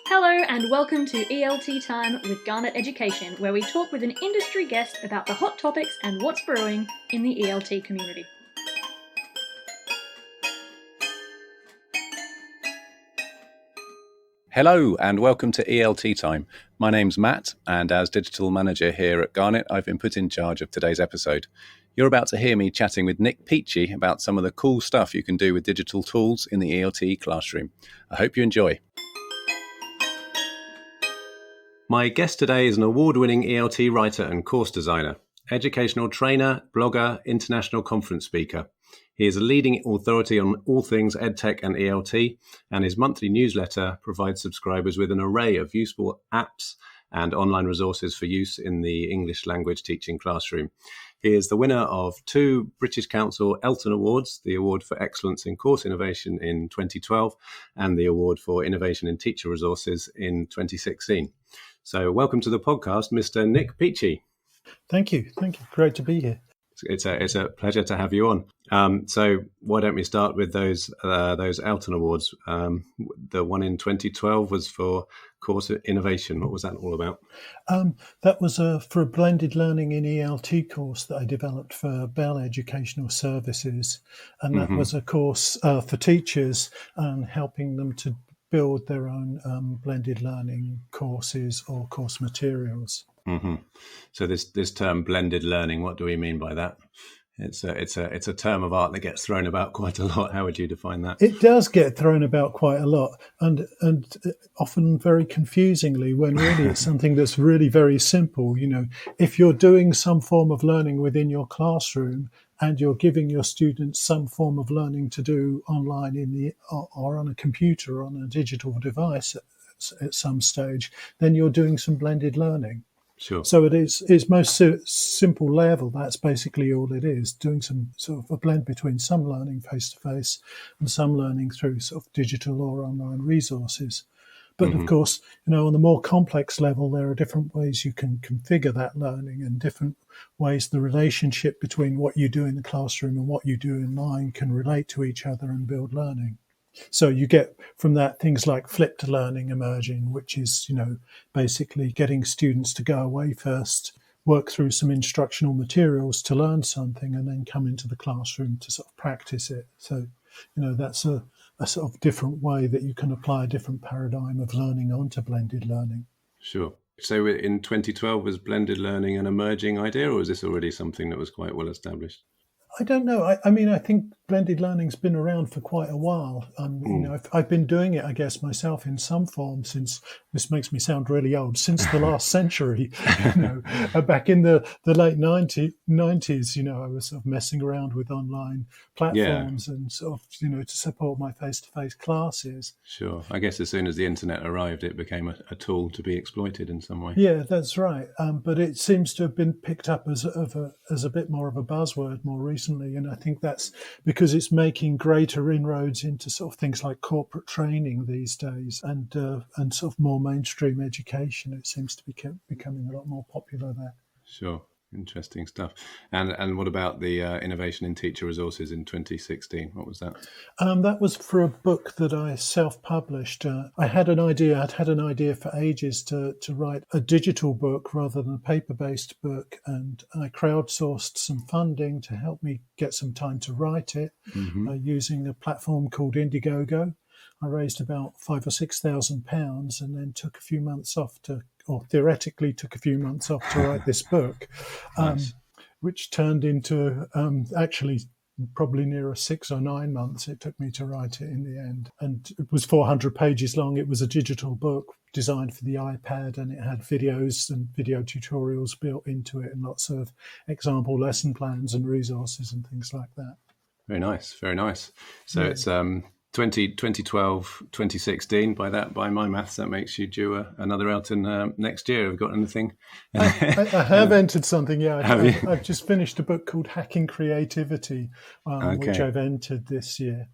Hello and welcome to ELTtime with Garnet Education, where we talk with an industry guest about the hot topics and what's brewing in the ELT community. Hello and welcome to ELTtime. My name's Matt, and as digital manager here at Garnet, I've been put in charge of today's episode. You're about to hear me chatting with Nik Peachey about some of the cool stuff you can do with digital tools in the ELT classroom. I hope you enjoy. My guest today is an award-winning ELT writer and course designer, educational trainer, blogger, international conference speaker. He is a leading authority on all things EdTech and ELT, and his monthly newsletter provides subscribers with an array of useful apps and online resources for use in the English language teaching classroom. He is the winner of 2 British Council ELTon Awards, the Award for Excellence in Course Innovation in 2012 and the Award for Innovation in Teacher Resources in 2016. So welcome to the podcast, Mr. Nik Peachey. Thank you. Great to be here. It's a pleasure to have you on. So why don't we start with those ELTon Awards? The one in 2012 was for course innovation. What was that all about? That was for a blended learning in ELT course that I developed for Bell Educational Services, and that was a course for teachers and helping them to build their own blended learning courses or course materials. Mm-hmm. So this term blended learning, what do we mean by that? It's a term of art that gets thrown about quite a lot. How would you define that? It does get thrown about quite a lot, and often very confusingly, when really it's something that's really very simple. You know, if you're doing some form of learning within your classroom and you're giving your students some form of learning to do online or on a computer or on a digital device at some stage, then you're doing some blended learning. Sure. So it's most simple level. That's basically all it is, doing some sort of a blend between some learning face-to-face and some learning through sort of digital or online resources. But of course, you know, on the more complex level, there are different ways you can configure that learning and different ways the relationship between what you do in the classroom and what you do online can relate to each other and build learning. So you get from that things like flipped learning emerging, which is, you know, basically getting students to go away first, work through some instructional materials to learn something, and then come into the classroom to sort of practice it. So, you know, that's a sort of different way that you can apply a different paradigm of learning onto blended learning. Sure. So in 2012, was blended learning an emerging idea, or was this already something that was quite well established? I don't know. I mean, I think blended learning's been around for quite a while. You know, I've been doing it, I guess, myself in some form since, this makes me sound really old, since the last century. You know, back in the late 90s, you know, I was sort of messing around with online platforms and sort of, you know, to support my face-to-face classes. Sure. I guess as soon as the internet arrived, it became a tool to be exploited in some way. Yeah, that's right. But it seems to have been picked up as a bit more of a buzzword more recently, and I think that's because it's making greater inroads into sort of things like corporate training these days and sort of more mainstream education. It seems to be becoming a lot more popular there. Sure. Interesting stuff. And what about the innovation in teacher resources in 2016? What was that? That was for a book that I self-published. I had an idea. I'd had an idea for ages to write a digital book rather than a paper-based book, and I crowdsourced some funding to help me get some time to write it using a platform called Indiegogo. I raised about £5,000 or £6,000 and then took a few months off theoretically took a few months off to write this book, nice. Which turned into actually probably nearer 6 or 9 months it took me to write it in the end. And it was 400 pages long. It was a digital book designed for the iPad, and it had videos and video tutorials built into it and lots of example lesson plans and resources and things like that. Very nice, very nice. So it's 2012, 2016, by my maths, that makes you due another ELTon next year. Have you got anything? I have entered something, yeah. I've just finished a book called Hacking Creativity, which I've entered this year.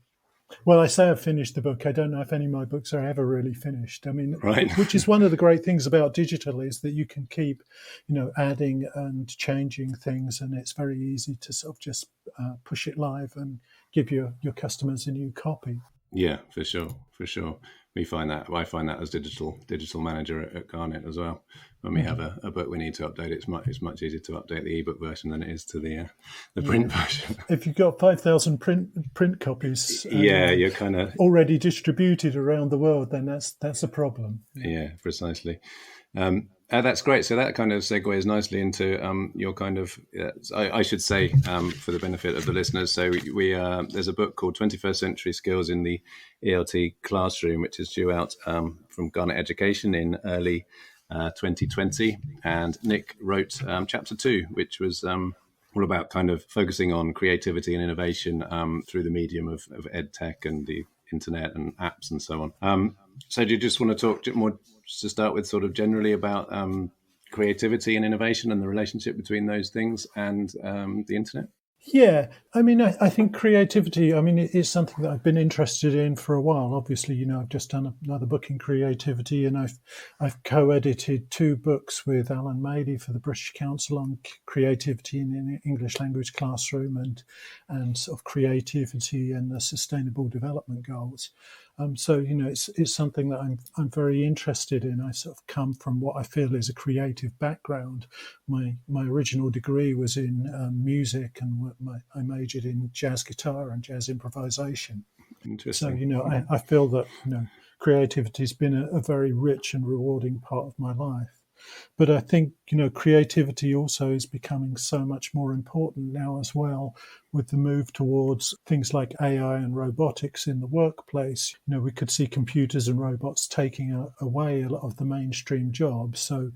Well, I say I've finished the book. I don't know if any of my books are ever really finished. I mean, which is one of the great things about digital is that you can keep, you know, adding and changing things, and it's very easy to sort of just push it live and give your customers a new copy. Yeah, for sure. I find that as digital manager at Garnet as well. When we have a book we need to update, it's much easier to update the ebook version than it is to the print version. If you've got 5,000 print copies, you're kind of already distributed around the world, then that's a problem. Yeah, precisely. That's great. So that kind of segues nicely into your kind of, I should say, for the benefit of the listeners. So we there's a book called 21st Century Skills in the ELT Classroom, which is due out from Garnet Education in early 2020. And Nik wrote chapter 2, which was all about kind of focusing on creativity and innovation through the medium of ed tech and the internet and apps and so on. So do you just want to talk more to start with sort of generally about creativity and innovation and the relationship between those things and the internet? Yeah, I mean, I think creativity, I mean, it is something that I've been interested in for a while. Obviously, I've just done another book in creativity, and I've co-edited 2 books with Alan Maley for the British Council on creativity in the English language classroom and sort of creativity and the sustainable development goals. So, it's something that I'm very interested in. I sort of come from what I feel is a creative background. My original degree was in music, and I majored in jazz guitar and jazz improvisation. Interesting. So, I feel that, creativity has been a very rich and rewarding part of my life. But I think, creativity also is becoming so much more important now as well, with the move towards things like AI and robotics in the workplace. We could see computers and robots taking away a lot of the mainstream jobs. So,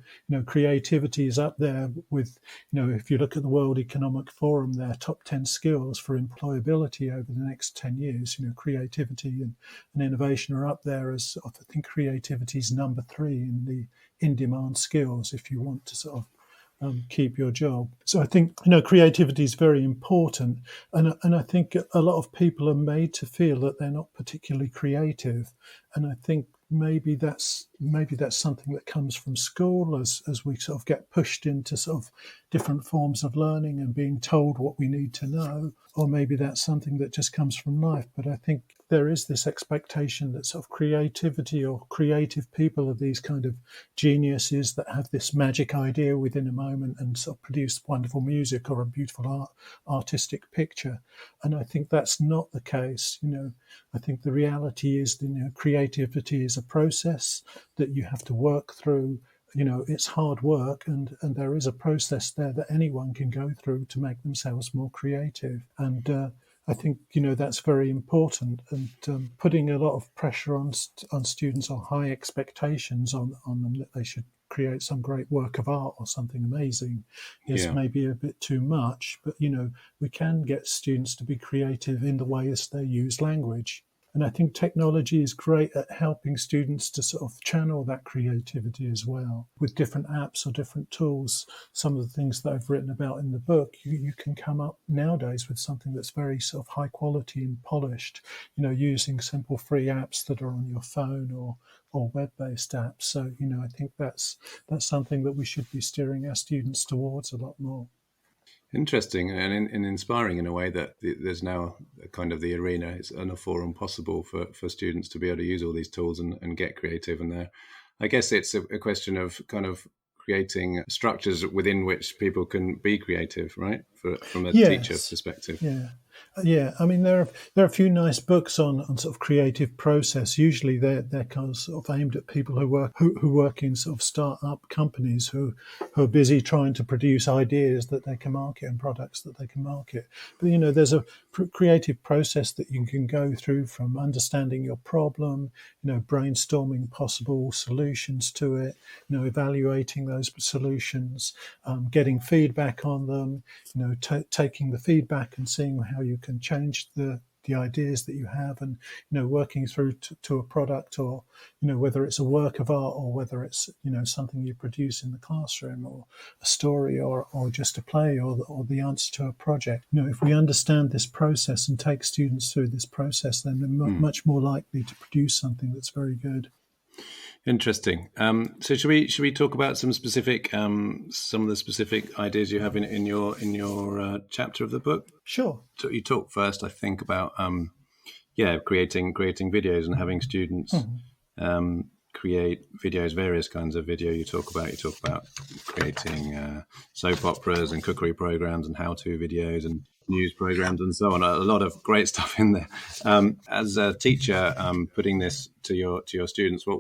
creativity is up there with, if you look at the World Economic Forum, their top 10 skills for employability over the next 10 years, creativity and innovation are up there as, I think creativity is number 3 in the in-demand skills if you want to sort of keep your job. So I think, creativity is very important. And I think a lot of people are made to feel that they're not particularly creative. And I think maybe that's something that comes from school as we sort of get pushed into sort of different forms of learning and being told what we need to know. Or maybe that's something that just comes from life. But I think there is this expectation that sort of creativity or creative people are these kind of geniuses that have this magic idea within a moment and sort of produce wonderful music or a beautiful artistic picture. And I think that's not the case. I think the reality is, creativity is a process that you have to work through. It's hard work, and there is a process there that anyone can go through to make themselves more creative. And I think, that's very important, and putting a lot of pressure on students or high expectations on them that they should create some great work of art or something amazing is maybe a bit too much. But, we can get students to be creative in the ways they use language. And I think technology is great at helping students to sort of channel that creativity as well. With different apps or different tools, some of the things that I've written about in the book, you can come up nowadays with something that's very sort of high quality and polished, using simple free apps that are on your phone or web-based apps. So, I think that's something that we should be steering our students towards a lot more. Interesting and inspiring in a way that there's now kind of the arena and a forum possible for students to be able to use all these tools and get creative. And I guess it's a question of kind of creating structures within which people can be creative, right? From a teacher perspective. Yeah. I mean, there are a few nice books on sort of creative process. Usually, they're kind of sort of aimed at people who work in sort of start-up companies who are busy trying to produce ideas that they can market and products that they can market. But there's a creative process that you can go through, from understanding your problem, brainstorming possible solutions to it, evaluating those solutions, getting feedback on them, taking the feedback and seeing how you can change the ideas that you have, and working through to a product, or whether it's a work of art or whether it's something you produce in the classroom, or a story, or just a play, or the answer to a project. If we understand this process and take students through this process, then they're much more likely to produce something that's very good. Interesting. So should we talk about some of the specific ideas you have in your chapter of the book? Sure. So you talk first, I think, about creating videos and having students create videos, various kinds of video. You talk about creating soap operas and cookery programs and how-to videos and news programs and so on. A lot of great stuff in there. As a teacher, putting this to your students, what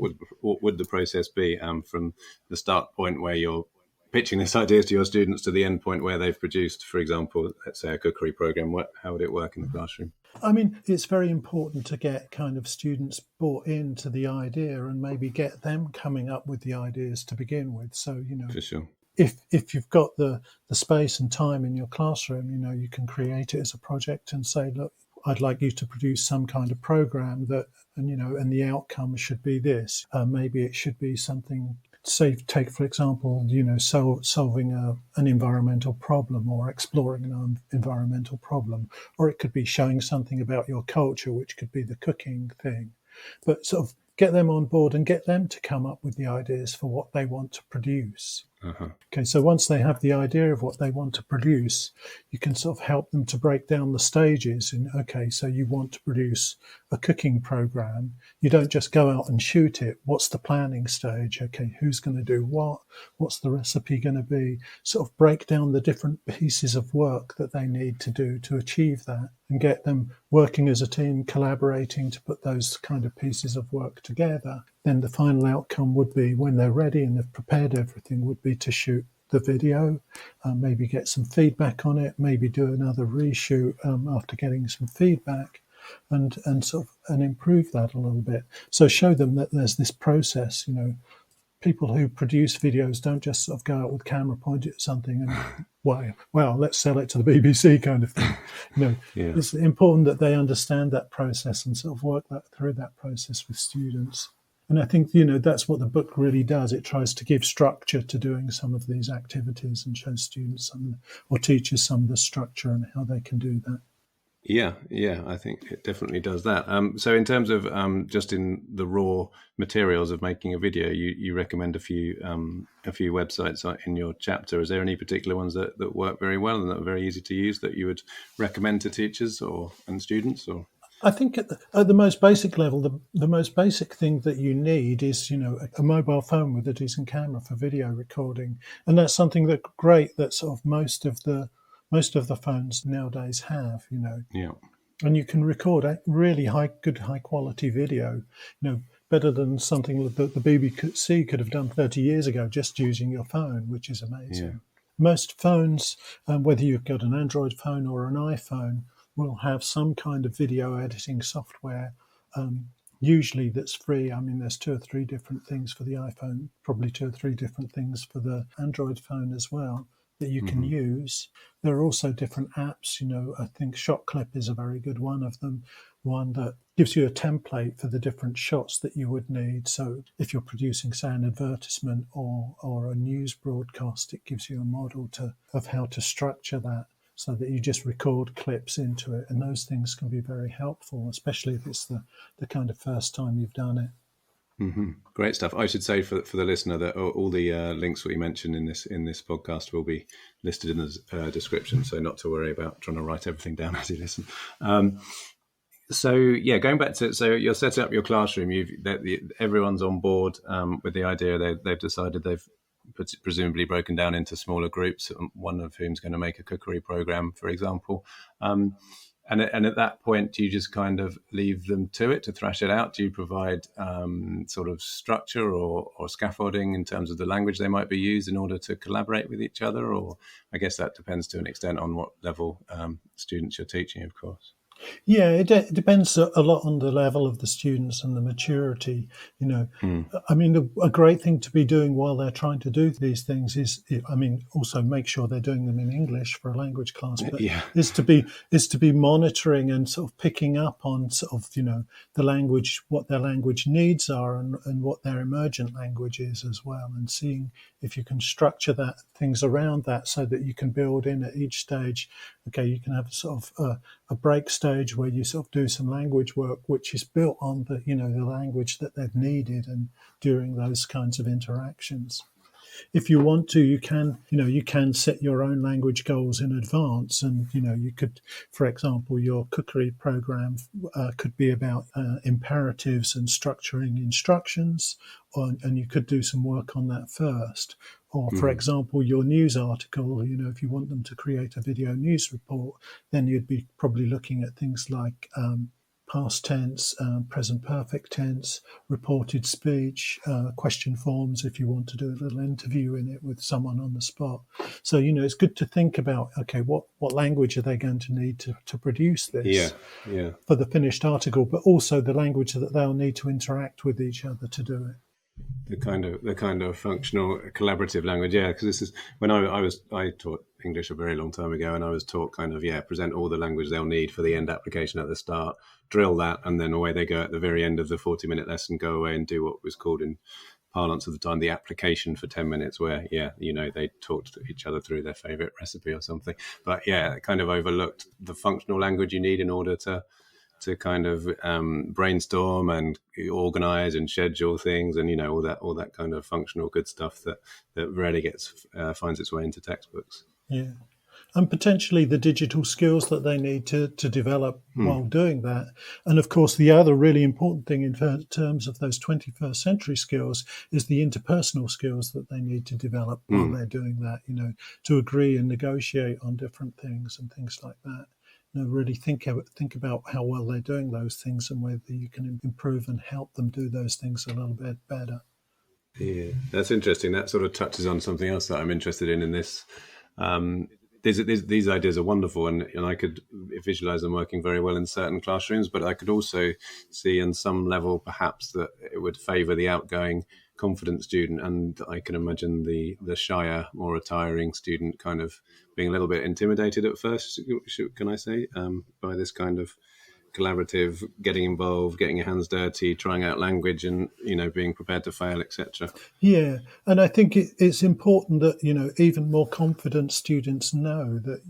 would the process be from the start point where you're pitching this idea to your students to the end point where they've produced, for example, let's say a cookery program? How would it work in the classroom? I mean, it's very important to get kind of students bought into the idea and maybe get them coming up with the ideas to begin with. So, For sure. If you've got the space and time in your classroom, you can create it as a project and say, look, I'd like you to produce some kind of program and the outcome should be this. Maybe it should be something. Say, take for example, solving an environmental problem or exploring an environmental problem, or it could be showing something about your culture, which could be the cooking thing. But sort of get them on board and get them to come up with the ideas for what they want to produce. Uh-huh. Okay, so once they have the idea of what they want to produce, you can sort of help them to break down the stages. Okay, so you want to produce a cooking program. You don't just go out and shoot it. What's the planning stage? Okay, who's going to do what? What's the recipe going to be? Sort of break down the different pieces of work that they need to do to achieve that and get them working as a team, collaborating to put those kind of pieces of work together. Then the final outcome would be, when they're ready and they've prepared everything, would be to shoot the video, maybe get some feedback on it, maybe do another reshoot after getting some feedback, and improve that a little bit. So show them that there's this process. People who produce videos don't just sort of go out with camera, point it at something and well, let's sell it to the BBC kind of thing. Yeah. It's important that they understand that process and sort of work through that process with students. And I think, that's what the book really does. It tries to give structure to doing some of these activities and show students or teachers some of the structure and how they can do that. Yeah, I think it definitely does that. So in terms of just in the raw materials of making a video, you recommend a few websites in your chapter. Is there any particular ones that work very well and that are very easy to use that you would recommend to teachers and students? Or I think at the most basic level, the most basic thing that you need is, a mobile phone with a decent camera for video recording. And that's something that sort of most of the phones nowadays have, Yeah. And you can record a really high quality video, better than something that the BBC could have done 30 years ago just using your phone, which is amazing. Yeah. Most phones, whether you've got an Android phone or an iPhone, will have some kind of video editing software, usually that's free. I mean, there's 2 or 3 different things for the iPhone, probably 2 or 3 different things for the Android phone as well that you can use. There are also different apps. I think Shot Clip is a very good one of them, one that gives you a template for the different shots that you would need. So if you're producing, say, an advertisement or a news broadcast, it gives you a model of how to structure that, so that you just record clips into it. And those things can be very helpful, especially if it's the kind of first time you've done it. Mm-hmm. Great stuff. I should say for the listener that all the links that we mentioned in this podcast will be listed in the description, so not to worry about trying to write everything down as you listen. Going back to, so you're setting up your classroom, everyone's on board with the idea. They've decided they've presumably broken down into smaller groups, one of whom's going to make a cookery program, for example. And at that point, do you just kind of leave them to thrash it out? Do you provide sort of structure or scaffolding in terms of the language they might be used in order to collaborate with each other? Or I guess that depends to an extent on what level students you're teaching, of course. Yeah, it depends a lot on the level of the students and the maturity. I mean, a great thing to be doing while they're trying to do these things is, also make sure they're doing them in English for a language class, but is to be monitoring and sort of picking up on sort of, the language, what their language needs are and what their emergent language is as well, and seeing if you can structure things around that so that you can build in at each stage. Okay, you can have sort of a break stage where you sort of do some language work, which is built on the language that they've needed and during those kinds of interactions. if you want to, you can set your own language goals in advance, and you could, for example, your cookery program could be about imperatives and structuring instructions, and you could do some work on that first. Or, for example, your news article, if you want them to create a video news report, then you'd be probably looking at things like past tense, present perfect tense, reported speech, question forms if you want to do a little interview in it with someone on the spot. So, it's good to think about, okay, what language are they going to need to produce this for the finished article, but also the language that they'll need to interact with each other to do it. The kind of functional collaborative language, because this is when I taught English a very long time ago, and I was taught present all the language they'll need for the end application at the start, drill that, and then away they go at the very end of the 40-minute lesson, go away and do what was called in parlance at the time the application for 10 minutes, where they talked to each other through their favorite recipe or something. But kind of overlooked the functional language you need in order to kind of brainstorm and organize and schedule things, and all that kind of functional good stuff that rarely finds its way into textbooks. Yeah, and potentially the digital skills that they need to develop while doing that. And of course, the other really important thing in terms of those 21st century skills is the interpersonal skills that they need to develop while they're doing that. To agree and negotiate on different things and things like that. Really think about how well they're doing those things and whether you can improve and help them do those things a little bit better. Yeah, that's interesting. That sort of touches on something else that I'm interested in this. These ideas are wonderful, and I could visualize them working very well in certain classrooms, but I could also see on some level perhaps that it would favor the outgoing, confident student, and I can imagine the shyer, more retiring student kind of being a little bit intimidated at first, can I say, by this kind of collaborative, getting involved, getting your hands dirty, trying out language, and being prepared to fail, etc. Yeah, and I think it's important that even more confident students know that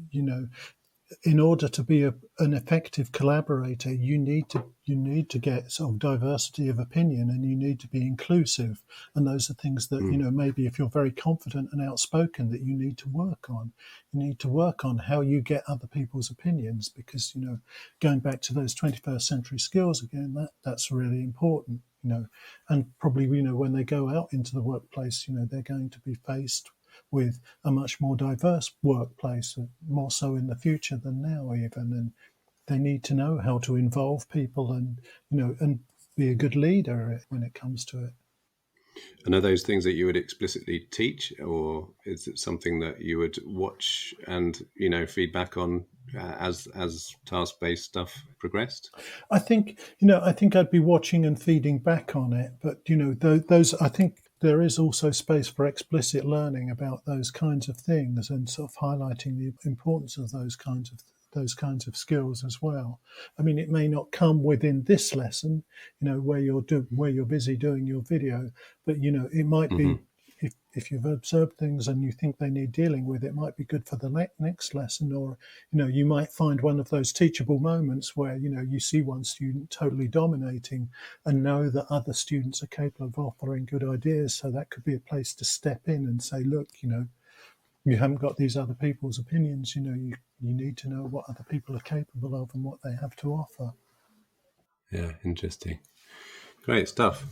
in order to be an effective collaborator, you need to get sort of diversity of opinion, and you need to be inclusive. And those are things that maybe if you're very confident and outspoken, that you need to work on. You need to work on how you get other people's opinions, because going back to those 21st century skills again, that's really important. And probably when they go out into the workplace, they're going to be faced with a much more diverse workplace, more so in the future than now even, and they need to know how to involve people and and be a good leader when it comes to it. And are those things that you would explicitly teach, or is it something that you would watch and feedback on as task-based stuff progressed? I think I'd be watching and feeding back on it, but those I think there is also space for explicit learning about those kinds of things, and sort of highlighting the importance of those kinds of skills as well. I mean, it may not come within this lesson, where you're busy doing your video, but it might be if you've observed things and you think they need dealing with, it might be good for the next lesson. Or you might find one of those teachable moments where you see one student totally dominating and know that other students are capable of offering good ideas. So that could be a place to step in and say, look, you haven't got these other people's opinions. You need to know what other people are capable of and what they have to offer. Yeah, interesting. Great stuff.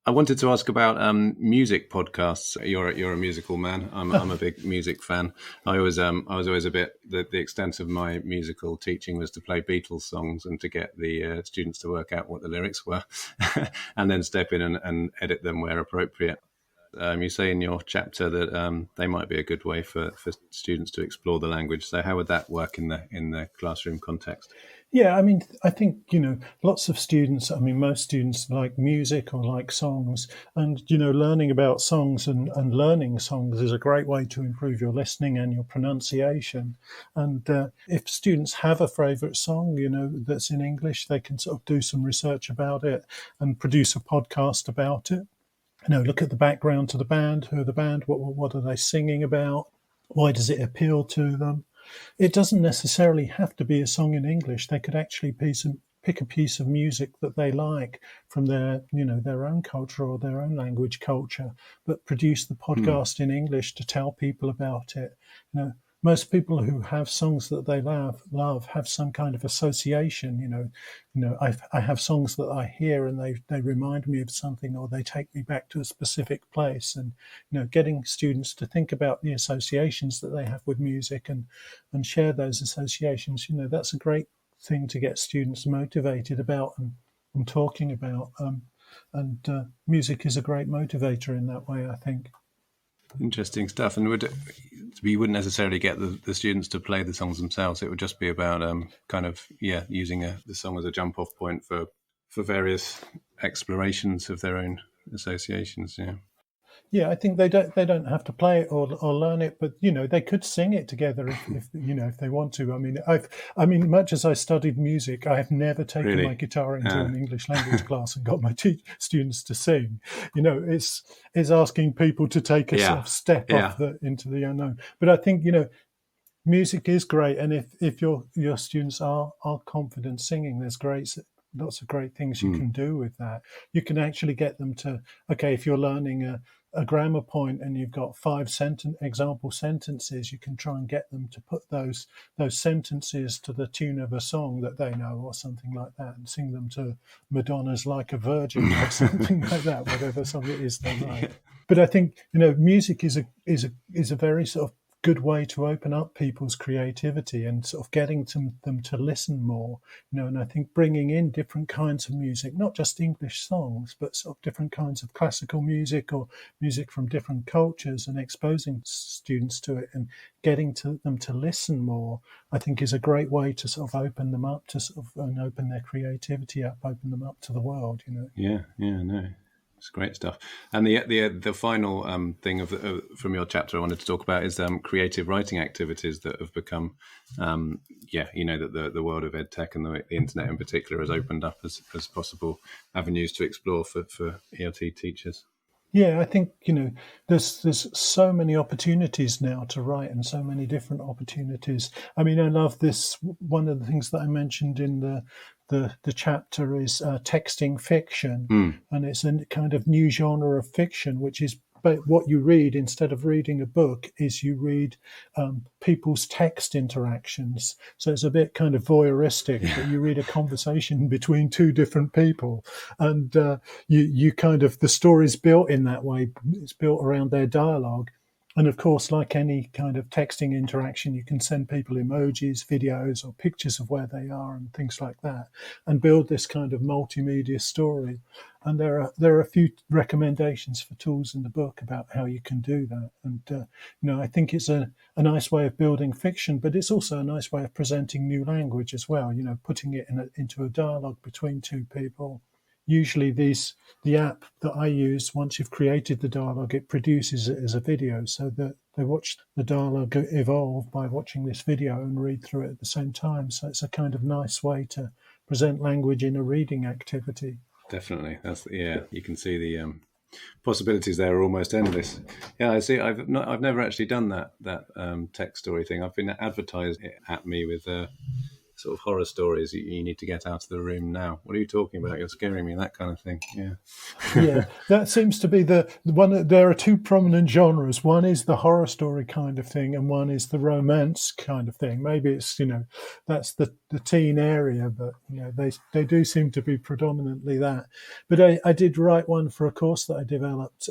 I wanted to ask about music podcasts. You're a musical man. I'm a big music fan. I was always a bit. The extent of my musical teaching was to play Beatles songs and to get the students to work out what the lyrics were, and then step in and edit them where appropriate. You say in your chapter that they might be a good way for students to explore the language. So how would that work in the classroom context? Yeah, I mean, I think, lots of students, most students like music or like songs, and, learning about songs and learning songs is a great way to improve your listening and your pronunciation. And if students have a favourite song, that's in English, they can sort of do some research about it and produce a podcast about it. Look at the background to the band, who are the band, what are they singing about, why does it appeal to them? It doesn't necessarily have to be a song in English. They could actually pick a piece of music that they like from their own culture or their own language culture, but produce the podcast in English to tell people about it. Most people who have songs that they love have some kind of association. I have songs that I hear and they remind me of something, or they take me back to a specific place. And getting students to think about the associations that they have with music and share those associations, that's a great thing to get students motivated about and talking about. And music is a great motivator in that way, I think. Interesting stuff. And we wouldn't necessarily get the students to play the songs themselves. It would just be about using the song as a jump off point for various explorations of their own associations. Yeah, I think they don't have to play it or learn it, but they could sing it together if they want to. I mean, much as I studied music, I have never taken my guitar into an English language class and got my students to sing. It's asking people to take a sort of step off into the unknown. But I think music is great, and if your students are confident singing, there's lots of great things you can do with that. You can actually get them to, if you're learning a grammar point and you've got 5 example sentences, you can try and get them to put those sentences to the tune of a song that they know or something like that, and sing them to Madonna's Like a Virgin or something like that, whatever song it is they like. But I think music is a very sort of good way to open up people's creativity and sort of getting them to listen more, and I think bringing in different kinds of music, not just English songs, but sort of different kinds of classical music or music from different cultures, and exposing students to it and getting them to listen more, I think is a great way to sort of open them up to and open their creativity up, open them up to the world, Yeah, no. It's great stuff. And the final thing from your chapter I wanted to talk about is creative writing activities that have become, that the world of EdTech and the internet in particular has opened up as possible avenues to explore for ELT teachers. Yeah, I think there's so many opportunities now to write, and so many different opportunities. I mean, I love this. One of the things that I mentioned in the chapter is texting fiction, and it's a kind of new genre of fiction, which is what you read instead of reading a book is you read people's text interactions. So it's a bit kind of voyeuristic, but you read a conversation between two different people, and you kind of, the story's built in that way. It's built around their dialogue. And of course, like any kind of texting interaction, you can send people emojis, videos, or pictures of where they are and things like that, and build this kind of multimedia story. And there are a few recommendations for tools in the book about how you can do that. And I think it's a nice way of building fiction, but it's also a nice way of presenting new language as well. Putting it into a dialogue between two people. Usually the app that I use, once you've created the dialogue, it produces it as a video, so that they watch the dialogue evolve by watching this video and read through it at the same time. So it's a kind of nice way to present language in a reading activity. Definitely. You can see the possibilities there are almost endless. Yeah, I see. I've never actually done that text story thing. I've been advertised at me with sort of horror stories. You need to get out of the room now. What are you talking about? You're scaring me. That kind of thing. Yeah, that seems to be the one. There are two prominent genres. One is the horror story kind of thing, and one is the romance kind of thing. Maybe it's that's the teen area, but they do seem to be predominantly that. But I did write one for a course that I developed,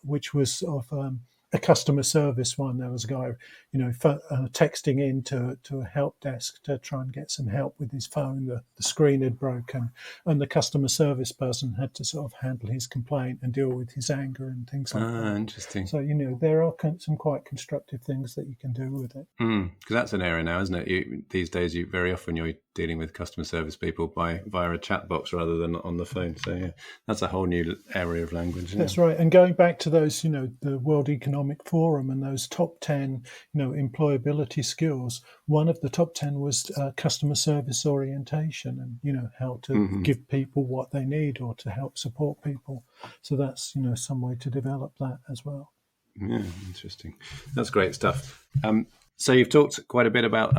which was sort of a customer service one. There was a guy, texting in to a help desk to try and get some help with his phone. The screen had broken, and the customer service person had to sort of handle his complaint and deal with his anger and things like that. Interesting. So, there are some quite constructive things that you can do with it. Because that's an area now, isn't it? These days, very often you're dealing with customer service people via a chat box rather than on the phone. So, yeah, that's a whole new area of language. That's right. And going back to those, the World Economic Forum and those top 10, employability skills, one of the top 10 was customer service orientation, and, how to give people what they need or to help support people. So that's, some way to develop that as well. Yeah, interesting. That's great stuff. So you've talked quite a bit about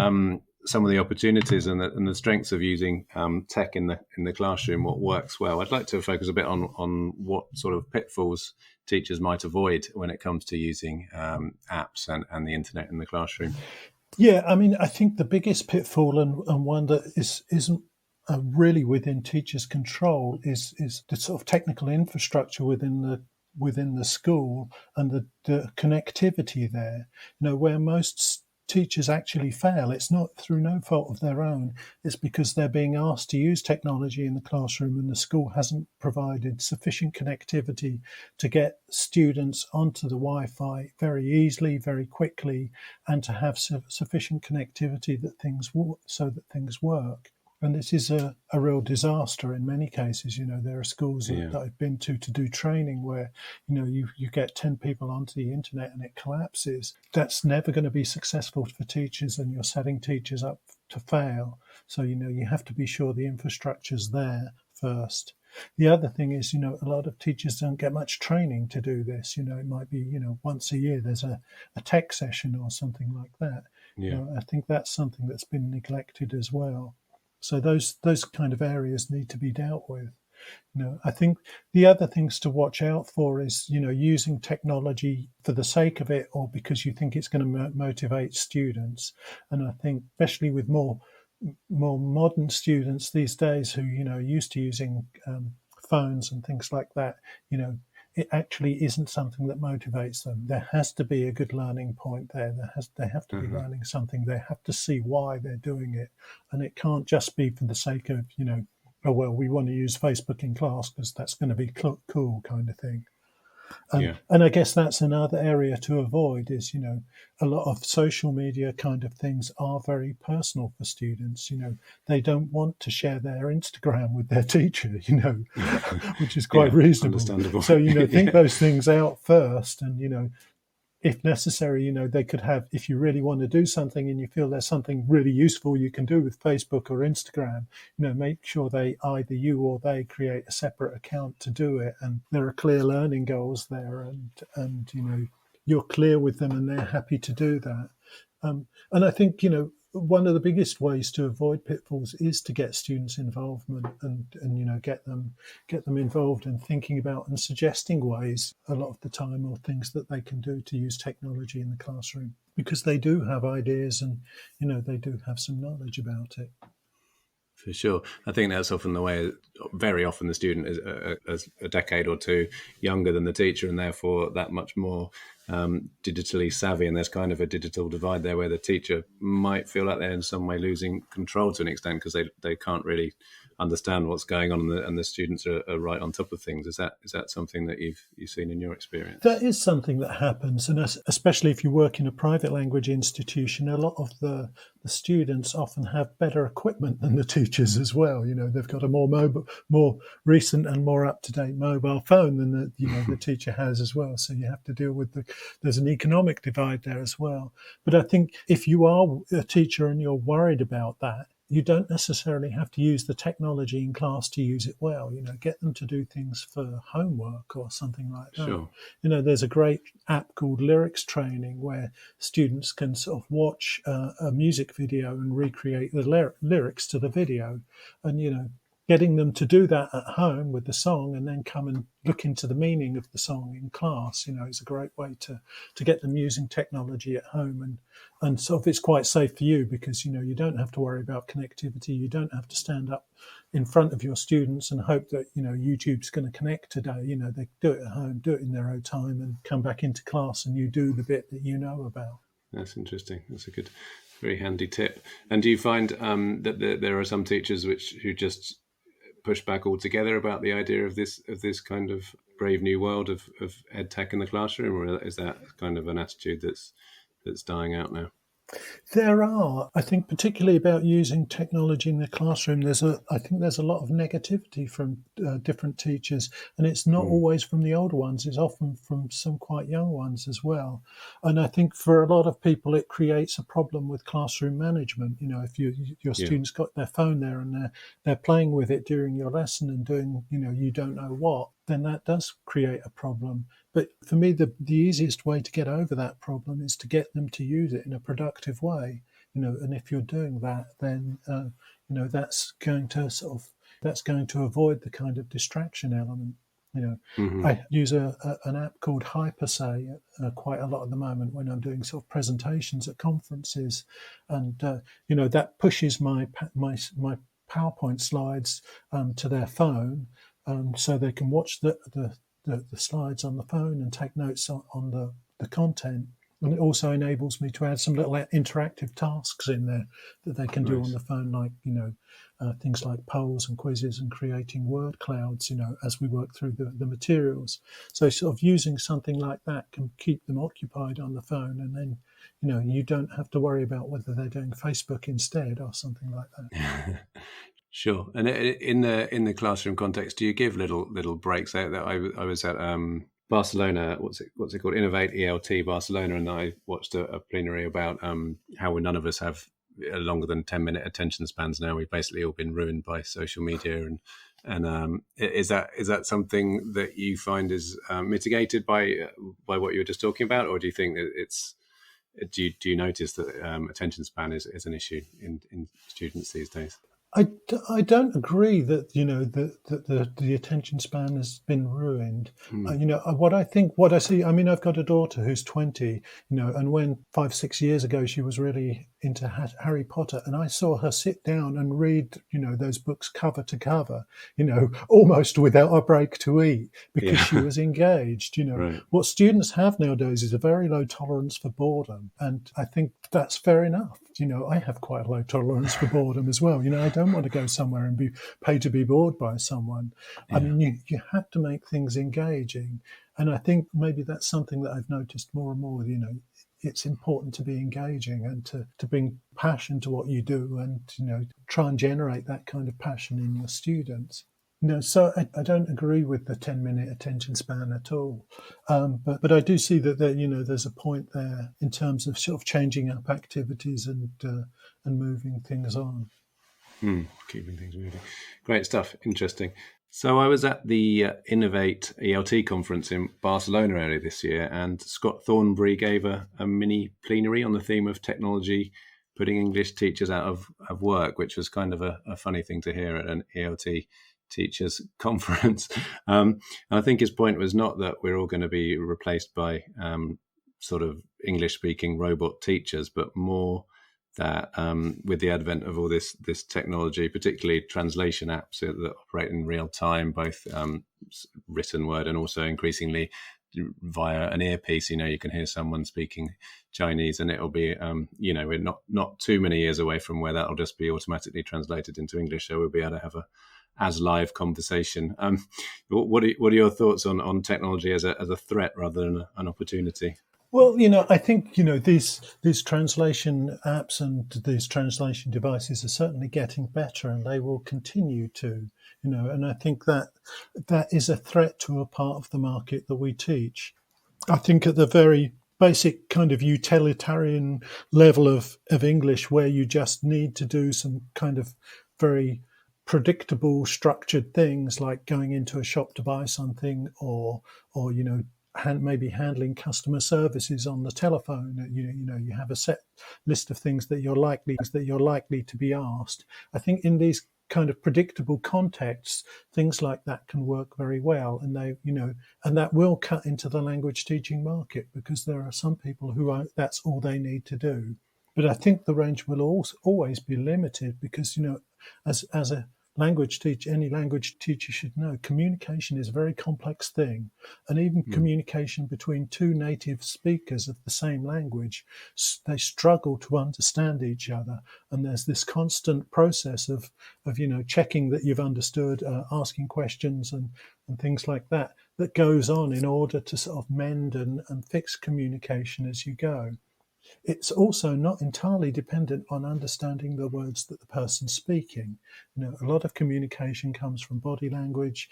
some of the opportunities and the strengths of using tech in the classroom, what works well. I'd like to focus a bit on what sort of pitfalls teachers might avoid when it comes to using apps and the internet in the classroom. Yeah, I mean, I think the biggest pitfall and one that isn't really within teachers' control is the sort of technical infrastructure within the school and the connectivity there. Where most teachers actually fail, it's not through no fault of their own. It's because they're being asked to use technology in the classroom and the school hasn't provided sufficient connectivity to get students onto the Wi-Fi very easily, very quickly, and to have sufficient connectivity so that things work. And this is a real disaster in many cases. There are schools that I've been to do training where, you get 10 people onto the internet and it collapses. That's never going to be successful for teachers, and you're setting teachers up to fail. So, you have to be sure the infrastructure's there first. The other thing is, a lot of teachers don't get much training to do this. It might be, once a year there's a tech session or something like that. Yeah. I think that's something that's been neglected as well. So those kind of areas need to be dealt with. I think the other things to watch out for is, using technology for the sake of it or because you think it's going to motivate students. And I think especially with more modern students these days who, are used to using phones and things like that, it actually isn't something that motivates them. There has to be a good learning point there. They have to be learning something. They have to see why they're doing it. And it can't just be for the sake of, oh, well, we want to use Facebook in class because that's going to be cool kind of thing. And I guess that's another area to avoid is, a lot of social media kind of things are very personal for students. They don't want to share their Instagram with their teacher, which is quite reasonable. Understandable. So, think those things out first and, if necessary, they could have, if you really want to do something and you feel there's something really useful you can do with Facebook or Instagram, make sure either you or they create a separate account to do it. And there are clear learning goals there and you're clear with them and they're happy to do that. And I think, one of the biggest ways to avoid pitfalls is to get students' involvement and get them involved in thinking about and suggesting ways a lot of the time or things that they can do to use technology in the classroom because they do have ideas and they do have some knowledge about it. For sure. I think that's often the way. Very often the student is a decade or two younger than the teacher and therefore that much more digitally savvy. And there's kind of a digital divide there where the teacher might feel like they're in some way losing control to an extent because they can't really understand what's going on and the students are right on top of things. Is that something that you've seen in your experience? That is something that happens, and especially if you work in a private language institution, a lot of the students often have better equipment than the teachers as well. They've got a more recent and more up-to-date mobile phone than the teacher has as well. So you have to deal with there's an economic divide there as well. But I think if you are a teacher and you're worried about that, you don't necessarily have to use the technology in class to use it well. Get them to do things for homework or something like that. Sure. There's a great app called Lyrics Training where students can sort of watch a music video and recreate the lyrics to the video. And, getting them to do that at home with the song and then come and look into the meaning of the song in class, is a great way to get them using technology at home. And sort of it's quite safe for you because, you don't have to worry about connectivity. You don't have to stand up in front of your students and hope that, YouTube's going to connect today. They do it at home, do it in their own time and come back into class and you do the bit that you know about. That's interesting. That's a good, very handy tip. And do you find that there are some teachers who just push back altogether about the idea of this kind of brave new world of ed tech in the classroom, or is that kind of an attitude that's dying out now? There are, I think, particularly about using technology in the classroom. I think there's a lot of negativity from different teachers, and it's not always from the older ones. It's often from some quite young ones as well. And I think for a lot of people, it creates a problem with classroom management. If your students got their phone there and they're playing with it during your lesson and doing, you don't know what, then that does create a problem. But for me, the easiest way to get over that problem is to get them to use it in a productive way. and if you're doing that, then that's going to avoid the kind of distraction element. Hmm. I use an app called Hypersay quite a lot at the moment when I'm doing sort of presentations at conferences, and that pushes my PowerPoint slides to their phone, so they can watch the slides on the phone and take notes on the content. And it also enables me to add some little interactive tasks in there that they can do on the phone, like, things like polls and quizzes and creating word clouds, as we work through the materials. So sort of using something like that can keep them occupied on the phone. And then, you don't have to worry about whether they're doing Facebook instead or something like that. Sure. And in the classroom context, do you give little breaks out? That I was at Barcelona, what's it called? Innovate ELT Barcelona, and I watched a plenary about how none of us have longer than 10-minute attention spans now. We've basically all been ruined by social media, and is that something that you find is mitigated by what you were just talking about, or do you think that do you notice that attention span is an issue in students these days? I don't agree that that the attention span has been ruined. What I see. I mean, I've got a daughter who's 20. And when 5-6 years ago she was really into Harry Potter, and I saw her sit down and read those books cover to cover, almost without a break to eat, because she was engaged. Right. What students have nowadays is a very low tolerance for boredom, and I think that's fair enough. I have quite a low tolerance for boredom as well. I don't want to go somewhere and be paid to be bored by someone. Yeah. I mean, you have to make things engaging. And I think maybe that's something that I've noticed more and more, it's important to be engaging and to bring passion to what you do, and, try and generate that kind of passion in your students. So I don't agree with the 10-minute attention span at all. But I do see that there's a point there in terms of sort of changing up activities and moving things on. Keeping things moving. Great stuff. Interesting. So I was at the Innovate ELT conference in Barcelona earlier this year, and Scott Thornbury gave a mini plenary on the theme of technology putting English teachers out of work, which was kind of a funny thing to hear at an ELT teachers conference. And I think his point was not that we're all going to be replaced by sort of English speaking robot teachers, but more that with the advent of all this technology, particularly translation apps that operate in real time, both written word and also increasingly via an earpiece, you can hear someone speaking Chinese, and it'll be we're not too many years away from where that'll just be automatically translated into English, so we'll be able to have a as live conversation. What are your thoughts on technology as a threat rather than an opportunity? Well, I think, these translation apps and these translation devices are certainly getting better, and they will continue to, and I think that is a threat to a part of the market that we teach. I think at the very basic kind of utilitarian level of English, where you just need to do some kind of very predictable, structured things like going into a shop to buy something, or maybe handling customer services on the telephone. You have a set list of things that you're likely to be asked. I think in these kind of predictable contexts, things like that can work very well, and and that will cut into the language teaching market, because there are some people who that's all they need to do. But I think the range will always be limited, because as a any language teacher should know, communication is a very complex thing. And even communication between two native speakers of the same language, they struggle to understand each other. And there's this constant process of checking that you've understood, asking questions and things like that goes on in order to sort of mend and fix communication as you go. It's also not entirely dependent on understanding the words that the person's speaking. A lot of communication comes from body language,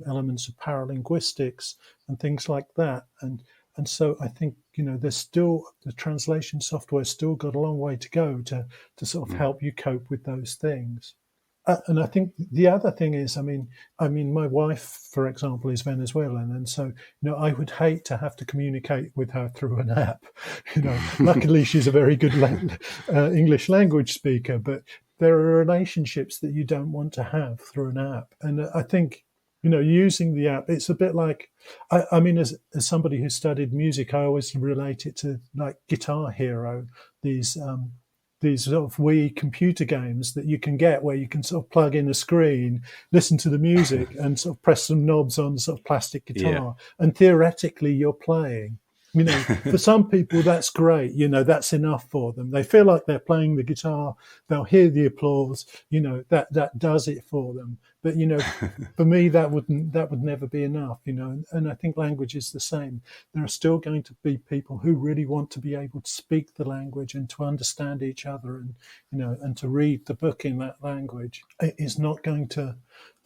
elements of paralinguistics and things like that. And so I think, there's still, the translation software's still got a long way to go to sort of help you cope with those things. And I think the other thing is, my wife, for example, is Venezuelan, and so I would hate to have to communicate with her through an app. Luckily she's a very good English language speaker, but there are relationships that you don't want to have through an app. And I think using the app, it's a bit like, as somebody who studied music, I always relate it to like Guitar Hero, these sort of Wii computer games that you can get where you can sort of plug in a screen, listen to the music and sort of press some knobs on sort of plastic guitar. And theoretically you're playing. For some people, that's great. That's enough for them. They feel like they're playing the guitar. They'll hear the applause. That does it for them. But, for me, that would never be enough, and I think language is the same. There are still going to be people who really want to be able to speak the language and to understand each other and, and to read the book in that language. It is not going to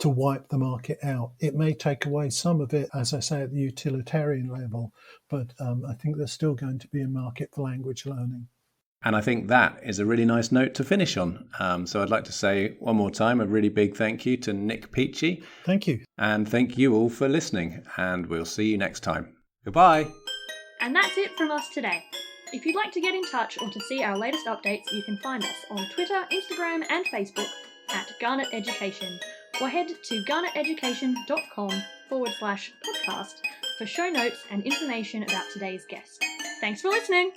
wipe the market out. It may take away some of it, as I say, at the utilitarian level, but I think there's still going to be a market for language learning. And I think that is a really nice note to finish on. So I'd like to say one more time a really big thank you to Nik Peachey. Thank you. And thank you all for listening, and we'll see you next time. Goodbye. And that's it from us today. If you'd like to get in touch or to see our latest updates, you can find us on Twitter, Instagram and Facebook at Garnet Education, or head to garneteducation.com/podcast for show notes and information about today's guest. Thanks for listening!